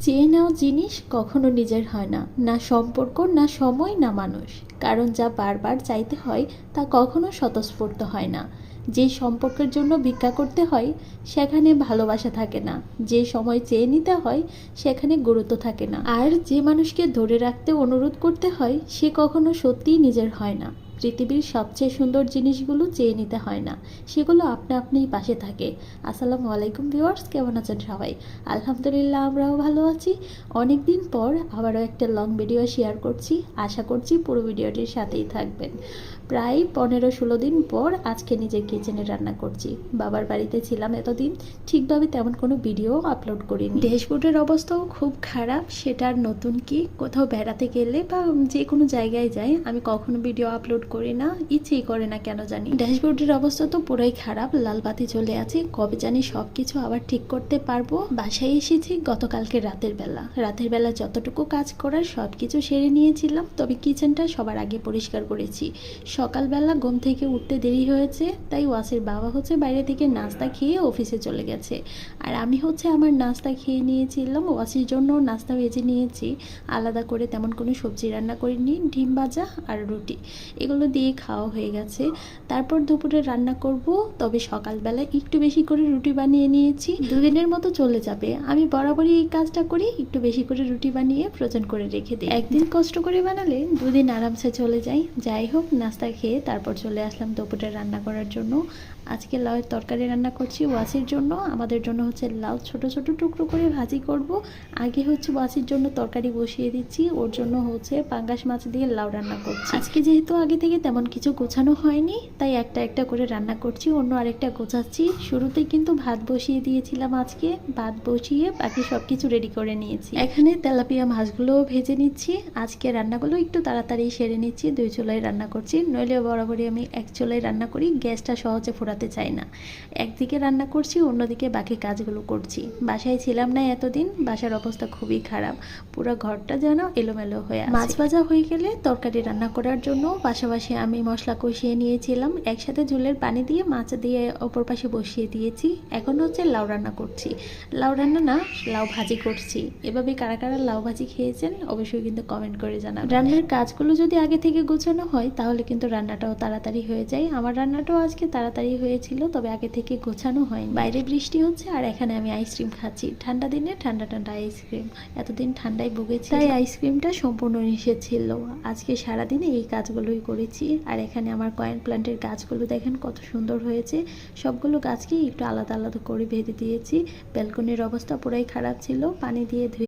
চেয়ে নেওয়া জিনিস কখনো নিজের হয় না, না সম্পর্ক, না সময়, না মানুষ। কারণ যা বারবার চাইতে হয় তা কখনো স্বতঃস্ফূর্ত হয় না। যে সম্পর্কের জন্য ভিক্ষা করতে হয় সেখানে ভালোবাসা থাকে না, যে সময় চেয়ে নিতে হয় সেখানে গুরুত্ব থাকে না, আর যে মানুষকে ধরে রাখতে অনুরোধ করতে হয় সে কখনো সত্যিই নিজের হয় না। পৃথিবীর সবচেয়ে সুন্দর জিনিসগুলো চেয়ে নিতে হয় না, সেগুলো আপনা আপনিই পাশে থাকে। আসসালামু আলাইকুম ভিউয়ার্স, কেমন আছেন সবাই? আলহামদুলিল্লাহ, আমরাও ভালো আছি। অনেক দিন পর আবারও একটা লং ভিডিও শেয়ার করছি, আশা করছি পুরো ভিডিওটির সাথেই থাকবেন। প্রায় 15-16 দিন পর আজকে নিজের কিচেনে রান্না করছি। বাবার বাড়িতে ছিলাম এতদিন, ঠিকভাবে তেমন কোনো ভিডিও আপলোড করিনি। ড্যাশবোর্ডের অবস্থাও খুব খারাপ, সেটা আর নতুন কি। কোথাও বেড়াতে গেলে বা যে কোনো জায়গায় যাই আমি কখনো ভিডিও আপলোড করি না, ইচ্ছেই করে না কেন জানি। ড্যাশবোর্ডের অবস্থা তো পুরাই খারাপ, লাল বাতি চলে আছে। কবে জানি সব কিছু আবার ঠিক করতে পারবো। বাসায় এসেছি গতকালকে রাতের বেলা যতটুকু কাজ করার সব কিছু সেরে নিয়েছিলাম, তবে কিচেনটা সবার আগে পরিষ্কার করেছি। সকালবেলা ঘুম থেকে উঠতে দেরি হয়েছে, তাই ওয়াসির বাবা বাইরে থেকে নাস্তা খেয়ে অফিসে চলে গেছে। আর আমি আমার নাস্তা খেয়ে নিয়েছিলাম, ওয়াসির জন্য নাস্তা ভেজে নিয়েছি। আলাদা করে তেমন কোনো সবজি রান্না করিনি, ডিম ভাজা আর রুটি এগুলো দিয়ে খাওয়া হয়ে গেছে। তারপর দুপুরে রান্না করব, তবে সকালবেলা একটু বেশি করে রুটি বানিয়ে নিয়েছি, দুদিনের মতো চলে যাবে। আমি বরাবরই এই কাজটা করি, একটু বেশি করে রুটি বানিয়ে ফ্রোজেন করে রেখে দিই। একদিন কষ্ট করে বানালে দুদিন আরামসে চলে যায়। যাই হোক, নাস্তা খেয়ে তারপর চলে আসলাম দুপুরে রান্না করার জন্য। আজকে লাউয়ের তরকারি রান্না করছি ওয়াসির জন্য। আমাদের জন্য লাউ ছোট ছোট টুকরো করে ভাজি করব। আগে ওয়াসির জন্য তরকারি বসিয়ে দিচ্ছি, ওর জন্য পাঙ্গাস মাছ দিয়ে লাউ রান্না করছি। আজকে যেহেতু আগে থেকে তেমন কিছু গোছানো হয়নি, তাই একটা একটা করে রান্না করছি, অন্য আরেকটা গোছাচ্ছি। শুরুতে কিন্তু ভাত বসিয়ে দিয়েছিলাম, আজকে ভাত বসিয়ে বাকি সব কিছু রেডি করে নিয়েছি। এখানে তেলাপিয়া মাছগুলোও ভেজে নিচ্ছি। আজকে রান্নাগুলো একটু তাড়াতাড়ি সেরে নিচ্ছি, 2 চুলায় রান্না করছি, নইলে বরাবরই আমি 1 চুলায় রান্না করি। গ্যাসটা সহজে ফোরাতে চাই না। একদিকে রান্না করছি, অন্যদিকে বাকি কাজগুলো করছি। বাসায় ছিলাম না এতদিন, বাসার অবস্থা খুবই খারাপ, পুরো ঘরটা যেন এলোমেলো হয়ে আছে। মাছ ভাজা হয়ে গেলে তরকারি রান্না করার জন্য পাশাপাশি আমি মশলা কষিয়ে নিয়েছিলাম। একসাথে ঝোলের পানি দিয়ে মাছ দিয়ে অপর পাশে বসিয়ে দিয়েছি। এখন লাউ রান্না করছি। লাউ রান্না না, লাউ ভাজি করছি। এভাবে কারা কারা লাউ ভাজি খেয়েছেন অবশ্যই কিন্তু কমেন্ট করে জানাবেন। রান্নার কাজগুলো যদি আগে থেকে গোছানো হয় তাহলে কিন্তু রান্নাটাও তাড়াতাড়ি হয়ে যায়। আমার রান্নাটাও আজকে তাড়াতাড়ি হয়েছিল, তবে আগে থেকে গোছানো হয়নি। বাইরে বৃষ্টি হচ্ছে আর এখানে আমি আইসক্রিম খাচ্ছি। ঠান্ডা দিনে ঠান্ডা ঠান্ডা আইসক্রিম, এতদিন ঠান্ডায় ভুগেছি, তাই আইসক্রিমটা সম্পূর্ণ নিষেধ ছিল। আজকে সারাদিনে এই কাজগুলোই করেছি। আর এখানে আমার কয়েন প্ল্যান্টের গাছগুলো দেখেন কত সুন্দর হয়েছে। সবগুলো গাছকেই একটু আলাদা আলাদা করে বেঁধে দিয়েছি। ব্যালকনির অবস্থা পুরাই খারাপ ছিল, পানি দিয়ে ধুয়ে